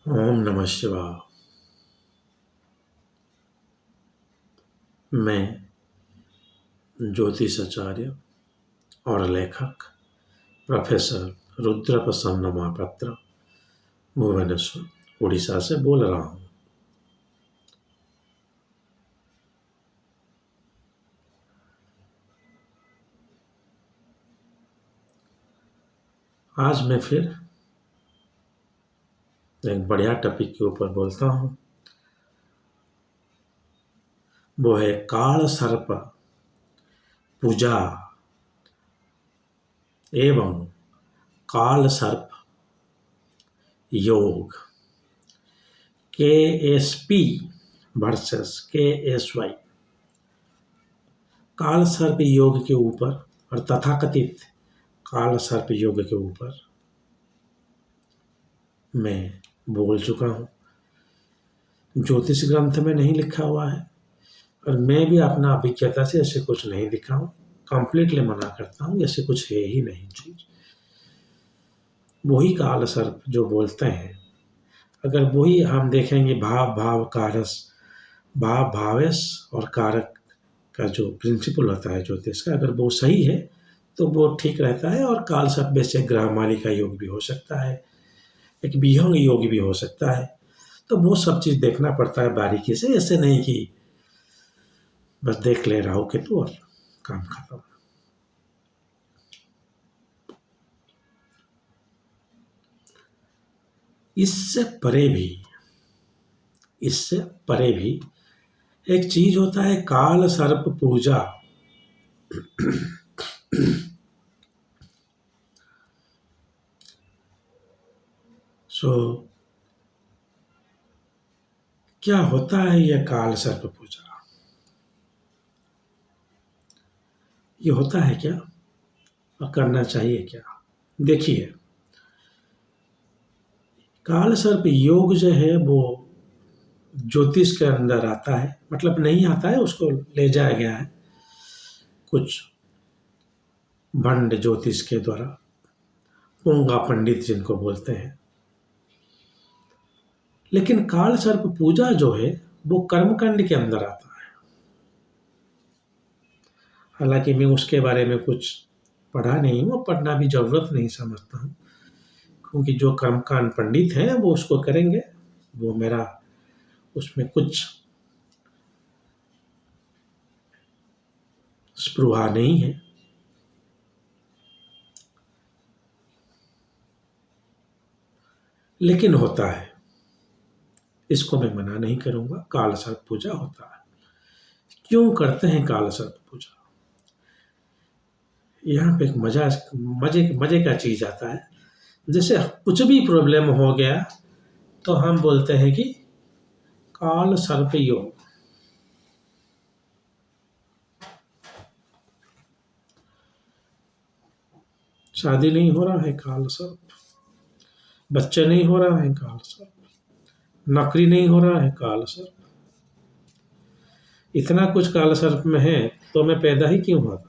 ओम नमः शिवाय। मैं ज्योतिषाचार्य और लेखक प्रोफेसर रुद्र प्रसन्न महापात्र भुवनेश्वर उड़ीसा से बोल रहा हूँ। आज मैं फिर एक बढ़िया टॉपिक के ऊपर बोलता हूँ। वो है काल सर्प पूजा एवं काल सर्प योग। KSP versus KSY। काल सर्प योग के ऊपर और तथाकथित काल सर्प योग के ऊपर मैं बोल चुका हूँ। ज्योतिष ग्रंथ में नहीं लिखा हुआ है और मैं भी अपना अभिज्ञता से ऐसे कुछ नहीं लिखा हूँ। कंप्लीटली मना करता हूँ, ऐसे कुछ है ही नहीं चीज। वही काल सर्प जो बोलते हैं, अगर वही हम देखेंगे भाव भाव कारस भाव भावेश और कारक का जो प्रिंसिपल होता है ज्योतिष का, अगर वो सही है तो वो ठीक रहता है। और काल सर्प वैसे ग्रह मालिका योग भी हो सकता है, एक विहंग योग भी हो सकता है। तो वो सब चीज देखना पड़ता है बारीकी से, ऐसे नहीं कि बस देख ले राहु केतु और काम खत्म। इससे परे भी एक चीज होता है काल सर्प पूजा। क्या होता है यह काल सर्प पूजा? ये होता है क्या और करना चाहिए क्या? देखिए, काल सर्प योग जो है वो ज्योतिष के अंदर आता है, मतलब नहीं आता है, उसको ले जाया गया है कुछ भंड ज्योतिष के द्वारा, पुंगा पंडित जिनको बोलते हैं। लेकिन काल सर्प पूजा जो है वो कर्मकांड के अंदर आता है। हालांकि मैं उसके बारे में कुछ पढ़ा नहीं हूँ, पढ़ना भी जरूरत नहीं समझता हूँ, क्योंकि जो कर्मकांड पंडित हैं वो उसको करेंगे। वो मेरा उसमें कुछ स्पृहा नहीं है। लेकिन होता है, इसको मैं मना नहीं करूंगा। काल सर्प पूजा होता है। क्यों करते हैं काल सर्प पूजा? यहाँ पे एक मजे का चीज आता है। जैसे कुछ भी प्रॉब्लम हो गया तो हम बोलते हैं कि काल सर्प योग। शादी नहीं हो रहा है, काल सर्प। बच्चे नहीं हो रहा है, काल सर्प। नौकरी नहीं हो रहा है, काल सर्प। इतना कुछ काल सर्प में है तो मैं पैदा ही क्यों हुआ था?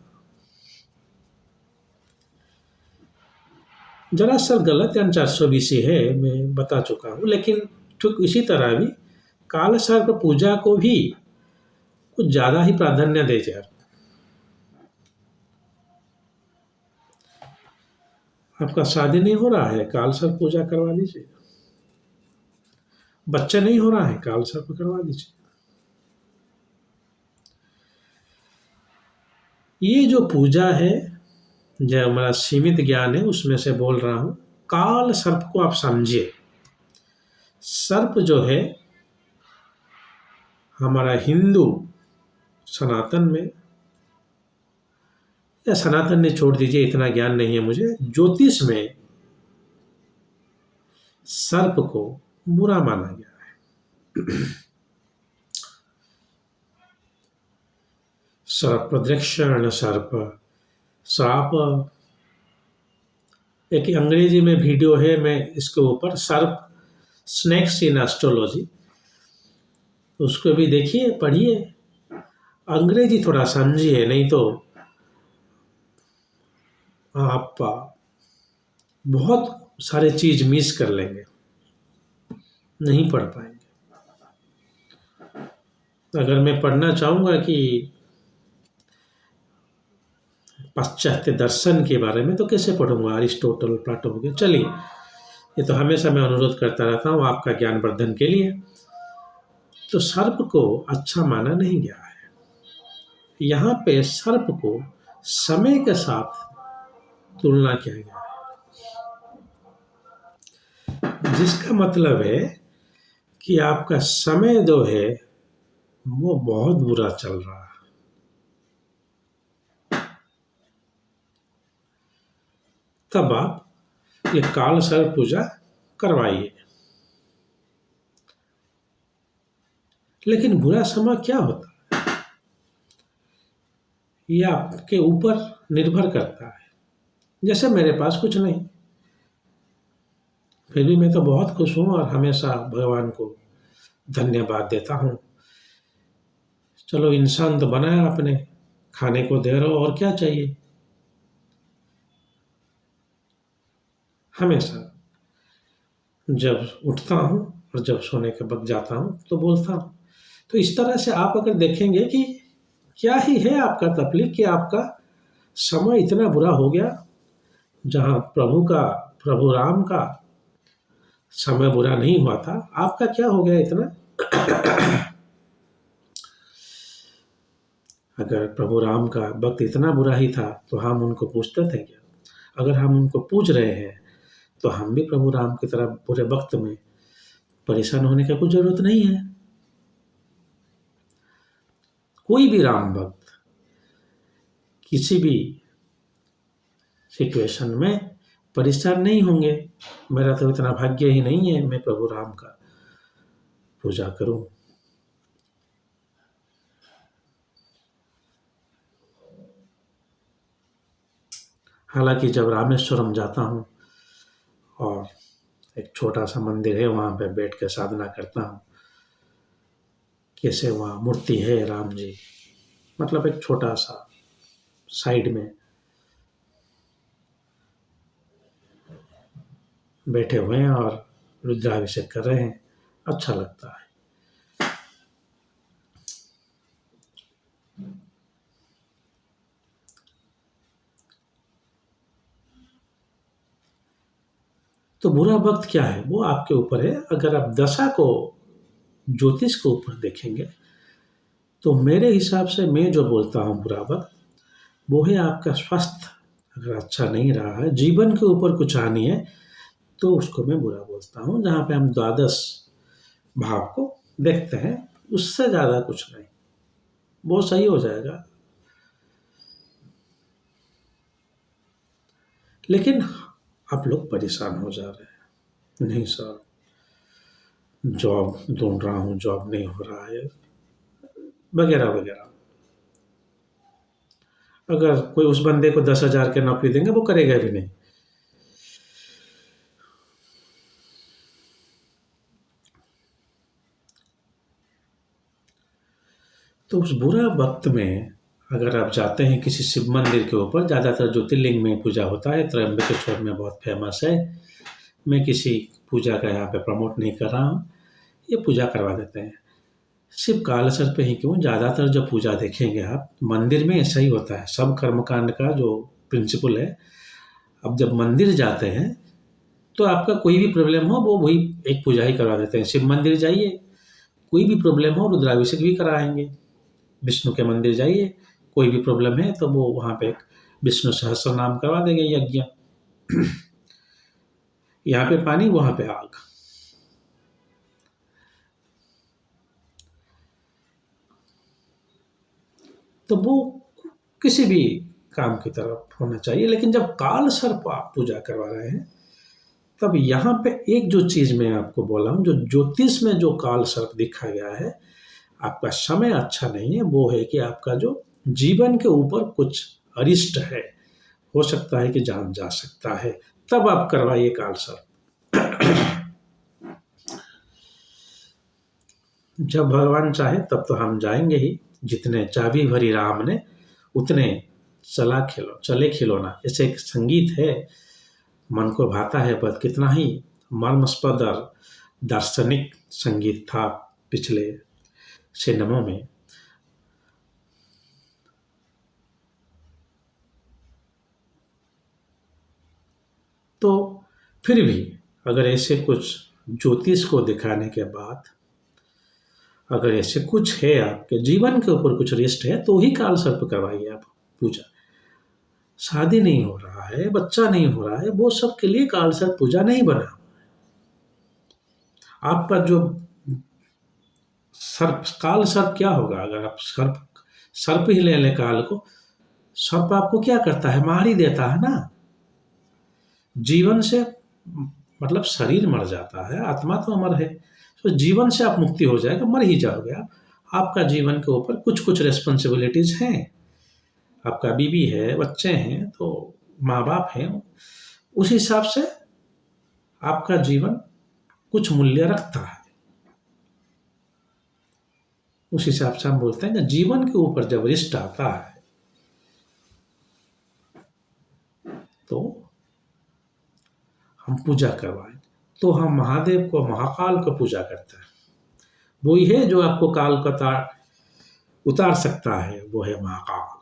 जरा सा गलत या 420 है, मैं बता चुका हूँ। लेकिन ठीक इसी तरह भी काल सर्प पूजा को भी कुछ ज्यादा ही प्राधान्य दे जाए। आपका शादी नहीं हो रहा है, काल सर्प पूजा करवा दीजिए। बच्चा नहीं हो रहा है, काल सर्प करवा दीजिए। ये जो पूजा है, जो हमारा सीमित ज्ञान है उसमें से बोल रहा हूं। काल सर्प को आप समझिए। सर्प जो है हमारा हिंदू सनातन में, या सनातन ने छोड़ दीजिए, इतना ज्ञान नहीं है मुझे, ज्योतिष में सर्प को बुरा माना गया है। सर्प प्रदक्षिण, सर्प श्राप। एक अंग्रेजी में वीडियो है, मैं इसके ऊपर सर्प स्नेक्स इन एस्ट्रोलॉजी, उसको भी देखिए, पढ़िए। अंग्रेजी थोड़ा समझिए, नहीं तो आप बहुत सारे चीज मिस कर लेंगे। नहीं पढ़ पाएंगे। अगर मैं पढ़ना चाहूँगा कि पाश्चात्य दर्शन के बारे में, तो कैसे पढ़ूंगा? अरिस्टोटल, प्लेटो हो गया। चलिए, ये तो हमेशा मैं अनुरोध करता रहता हूँ आपका ज्ञानवर्धन के लिए। तो सर्प को अच्छा माना नहीं गया है। यहाँ पे सर्प को समय के साथ तुलना किया गया है, जिसका मतलब है कि आपका समय जो है वो बहुत बुरा चल रहा है। तब आप ये काल सर्प पूजा करवाइए। लेकिन बुरा समय क्या होता है, ये आपके ऊपर निर्भर करता है। जैसे मेरे पास कुछ नहीं, फिर भी मैं तो बहुत खुश हूँ और हमेशा भगवान को धन्यवाद देता हूँ। चलो, इंसान तो बनाया आपने, खाने को दे रहे हो, और क्या चाहिए। हमेशा जब उठता हूँ और जब सोने के वक्त जाता हूँ तो बोलता हूँ। तो इस तरह से आप अगर देखेंगे कि क्या ही है आपका तकलीफ कि आपका समय इतना बुरा हो गया, जहाँ प्रभु राम का समय बुरा नहीं हुआ था, आपका क्या हो गया इतना। अगर प्रभु राम का वक्त इतना बुरा ही था तो हम उनको पूछते थे क्या? अगर हम उनको पूछ रहे हैं तो हम भी प्रभु राम की तरह बुरे वक्त में परेशान होने का कोई जरूरत नहीं है। कोई भी राम भक्त किसी भी सिचुएशन में परेशान नहीं होंगे। मेरा तो इतना भाग्य ही नहीं है मैं प्रभु राम का पूजा करूं। हालांकि जब रामेश्वरम जाता हूं और एक छोटा सा मंदिर है, वहां पे बैठ के साधना करता हूं। कैसे वहां मूर्ति है राम जी, मतलब एक छोटा सा साइड में बैठे हुए हैं और रुद्राभिषेक कर रहे हैं, अच्छा लगता है। तो बुरा वक्त क्या है वो आपके ऊपर है। अगर आप दशा को, ज्योतिष के ऊपर देखेंगे, तो मेरे हिसाब से मैं जो बोलता हूँ बुरा वक्त, वो है आपका स्वास्थ्य अगर अच्छा नहीं रहा है, जीवन के ऊपर कुछ हानि है, तो उसको मैं बुरा बोलता हूँ। जहाँ पे हम द्वादश भाव को देखते हैं, उससे ज़्यादा कुछ नहीं, वो सही हो जाएगा। लेकिन आप लोग परेशान हो जा रहे हैं, नहीं सर जॉब ढूंढ रहा हूँ, जॉब नहीं हो रहा है, वगैरह वगैरह। अगर कोई उस बंदे को 10,000 की नौकरी देंगे, वो करेगा भी नहीं। तो उस बुरा वक्त में अगर आप जाते हैं किसी शिव मंदिर के ऊपर, ज़्यादातर ज्योतिर्लिंग में पूजा होता है, त्र्यंबकेश्वर में बहुत फेमस है। मैं किसी पूजा का यहाँ पे प्रमोट नहीं कर रहा हूँ, ये पूजा करवा देते हैं। सिर्फ कालसर पे ही क्यों, ज़्यादातर जो पूजा देखेंगे आप मंदिर में ऐसा ही होता है। सब कर्मकांड का जो प्रिंसिपल है, अब जब मंदिर जाते हैं तो आपका कोई भी प्रॉब्लम हो, वो वही एक पूजा ही करवा देते हैं। शिव मंदिर जाइए, कोई भी प्रॉब्लम हो, रुद्राभिषेक भी कराएंगे। विष्णु के मंदिर जाइए, कोई भी प्रॉब्लम है तो वो वहाँ पे विष्णु सहस्त्र नाम करवा देंगे, यज्ञ। यहाँ पे पानी, वहाँ पे आग। तो वो किसी भी काम की तरफ होना चाहिए। लेकिन जब काल सर्प आप पूजा करवा रहे हैं, तब यहाँ पे एक जो चीज मैं आपको बोला हूँ, जो ज्योतिष में जो काल सर्प दिखा गया है, आपका समय अच्छा नहीं है। वो है कि आपका जो जीवन के ऊपर कुछ अरिष्ट है, हो सकता है कि जान जा सकता है, तब आप करवाइए काल सर्प। जब भगवान चाहे तब तो हम जाएंगे ही। जितने चाबी भरी राम ने, उतने चले खिलौना, ऐसे एक संगीत है, मन को भाता है पद कितना ही मर्मस्पद और दार्शनिक संगीत था पिछले सिनेमों में। तो फिर भी अगर ऐसे कुछ ज्योतिष को दिखाने के बाद अगर ऐसे कुछ है, आपके जीवन के ऊपर कुछ रिस्ट है, तो ही काल सर्प करवाइए आप पूजा। शादी नहीं हो रहा है, बच्चा नहीं हो रहा है, वो सब के लिए काल सर्प पूजा नहीं बना। आपका जो सर्प, काल सर्प क्या होगा? अगर आप सर्प ही ले लें काल को, सर्प आपको क्या करता है? मार ही देता है ना। जीवन से मतलब शरीर मर जाता है, आत्मा तो अमर है। तो जीवन से आप मुक्ति हो जाएगा, मर ही जाओगे आप। आपका जीवन के ऊपर कुछ कुछ रेस्पॉन्सिबिलिटीज हैं। आपका बीवी है, बच्चे हैं, तो माँ बाप हैं। उस हिसाब से आपका जीवन कुछ मूल्य रखता है। उस हिसाब से हम बोलते हैं कि जीवन के ऊपर जब रिस्ट आता है तो हम पूजा करवाएं। तो हम महादेव को, महाकाल को पूजा करते हैं। वही है जो आपको काल का उतार सकता है, वो है महाकाल।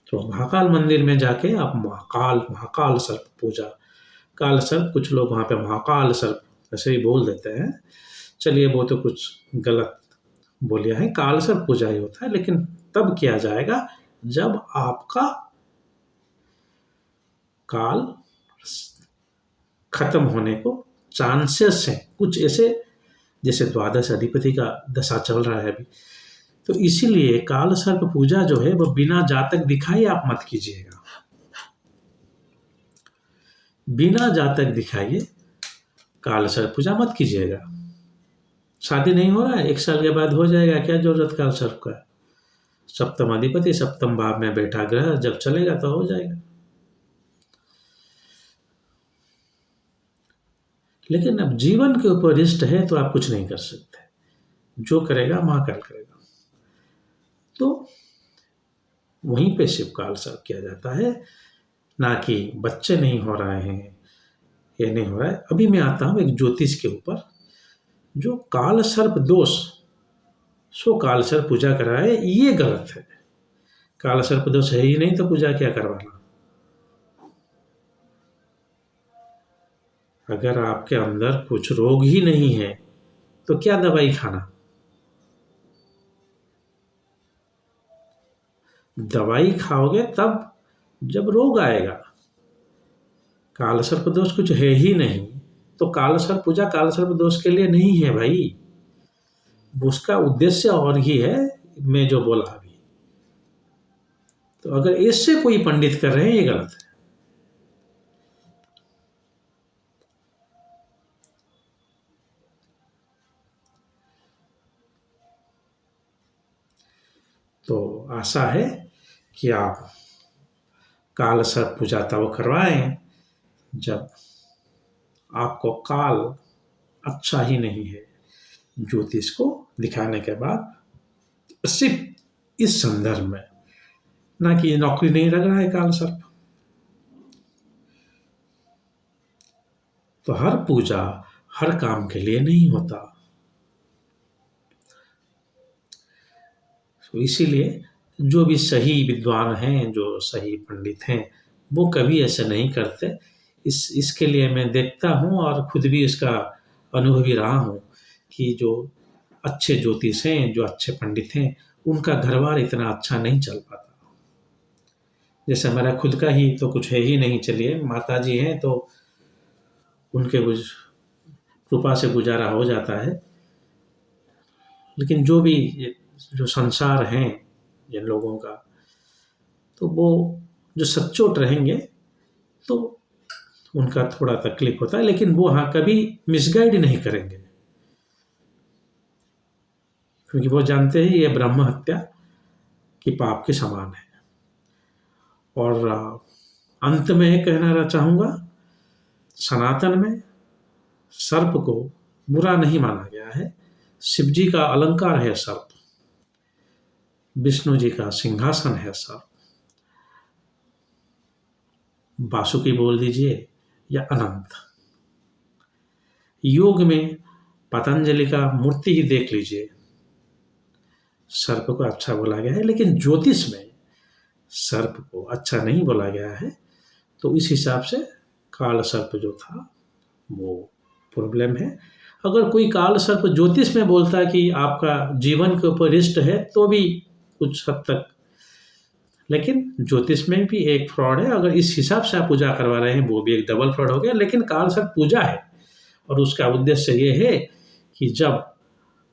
तो महाकाल मंदिर में जाके आप महाकाल सर्प पूजा, काल सर्प, कुछ लोग वहाँ पे महाकाल सर्प ऐसे ही बोल देते हैं। चलिए वो तो कुछ गलत बोलिया है, काल सर्प पूजा ही होता है, लेकिन तब किया जाएगा जब आपका काल खत्म होने को चांसेस हैं। कुछ ऐसे, जैसे द्वादश अधिपति का दशा चल रहा है अभी, तो इसीलिए काल सर्प पूजा जो है वो बिना जातक दिखाए आप मत कीजिएगा। बिना जातक दिखाइए काल सर्प पूजा मत कीजिएगा। शादी नहीं हो रहा है, 1 साल के बाद हो जाएगा, क्या जरूरत काल सर्प का? सप्तम अधिपति सप्तम भाव में बैठा ग्रह, जब चलेगा तो हो जाएगा। लेकिन अब जीवन के ऊपर रिस्ट है तो आप कुछ नहीं कर सकते। जो करेगा महाकाल करेगा। तो वहीं पे शिव काल सर्प किया जाता है, ना कि बच्चे नहीं हो रहे हैं, ये नहीं हो रहा है। अभी मैं आता हूँ एक ज्योतिष के ऊपर, जो काल सर्प दोष, सो काल सर्प पूजा कराए, ये गलत है। काल सर्प दोष है ही नहीं तो पूजा क्या करवाना। अगर आपके अंदर कुछ रोग ही नहीं है तो क्या दवाई खाना? दवाई खाओगे तब जब रोग आएगा। काल सर्प दोष कुछ है ही नहीं तो काल सर्प पूजा काल सर्प दोष के लिए नहीं है भाई। उसका उद्देश्य और ही है, मैं जो बोला अभी। तो अगर इससे कोई पंडित कर रहे हैं, ये गलत है। तो आशा है कि आप काल सर्प पूजा तब करवाएं जब आपको काल अच्छा ही नहीं है। ज्योतिष को दिखाने के बाद सिर्फ इस संदर्भ में, ना कि नौकरी नहीं लग रहा है काल सर्प। तो हर पूजा हर काम के लिए नहीं होता। तो इसीलिए जो भी सही विद्वान हैं, जो सही पंडित हैं, वो कभी ऐसे नहीं करते। इसके लिए मैं देखता हूँ और खुद भी इसका अनुभवी रहा हूँ कि जो अच्छे ज्योतिष हैं, जो अच्छे पंडित हैं, उनका घरबार इतना अच्छा नहीं चल पाता। जैसे मेरा खुद का ही तो कुछ है ही नहीं, चलिए माताजी हैं तो उनके कुछ कृपा से गुजारा हो जाता है। लेकिन जो भी जो संसार हैं जिन लोगों का, तो वो जो सच्चोट रहेंगे तो उनका थोड़ा तकलीफ होता है, लेकिन वो हाँ कभी मिसगाइड नहीं करेंगे, क्योंकि वो जानते हैं ये ब्रह्म हत्या की पाप के समान है। और अंत में कहना चाहूँगा, सनातन में सर्प को बुरा नहीं माना गया है। शिव जी का अलंकार है सर्प, विष्णु जी का सिंहासन है सर्प। वासुकी बोल दीजिए या अनंत, योग में पतंजलि का मूर्ति ही देख लीजिए, सर्प को अच्छा बोला गया है, लेकिन ज्योतिष में सर्प को अच्छा नहीं बोला गया है। तो इस हिसाब से काल सर्प जो था वो प्रॉब्लम है। अगर कोई काल सर्प ज्योतिष में बोलता है कि आपका जीवन के ऊपर रिस्ट है, तो भी कुछ हद तक, लेकिन ज्योतिष में भी एक फ्रॉड है। अगर इस हिसाब से आप पूजा करवा रहे हैं वो भी एक डबल फ्रॉड हो गया। लेकिन काल सर्प पूजा है और उसका उद्देश्य ये है कि जब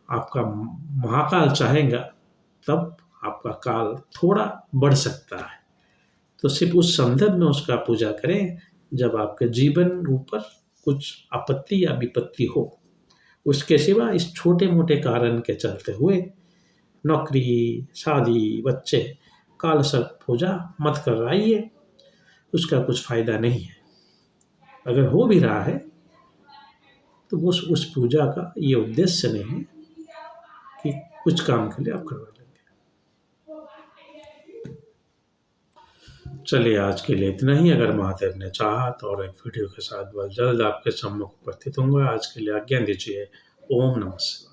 आपका महाकाल चाहेगा तब आपका काल थोड़ा बढ़ सकता है। तो सिर्फ उस संदर्भ में उसका पूजा करें जब आपके जीवन ऊपर कुछ आपत्ति या विपत्ति हो। उसके सिवा इस छोटे मोटे कारण के चलते हुए नौकरी, शादी, बच्चे, काल सर्प पूजा मत करवाइए, उसका कुछ फायदा नहीं है। अगर हो भी रहा है तो उस पूजा का ये उद्देश्य नहीं है कि कुछ काम के लिए आप करवा लेंगे। चलिए आज के लिए इतना ही। अगर महादेव ने चाहा तो और एक वीडियो के साथ बहुत जल्द आपके सम्मुख उपस्थित होऊंगा। आज के लिए आज्ञा दीजिए। ओम नमः शिवाय।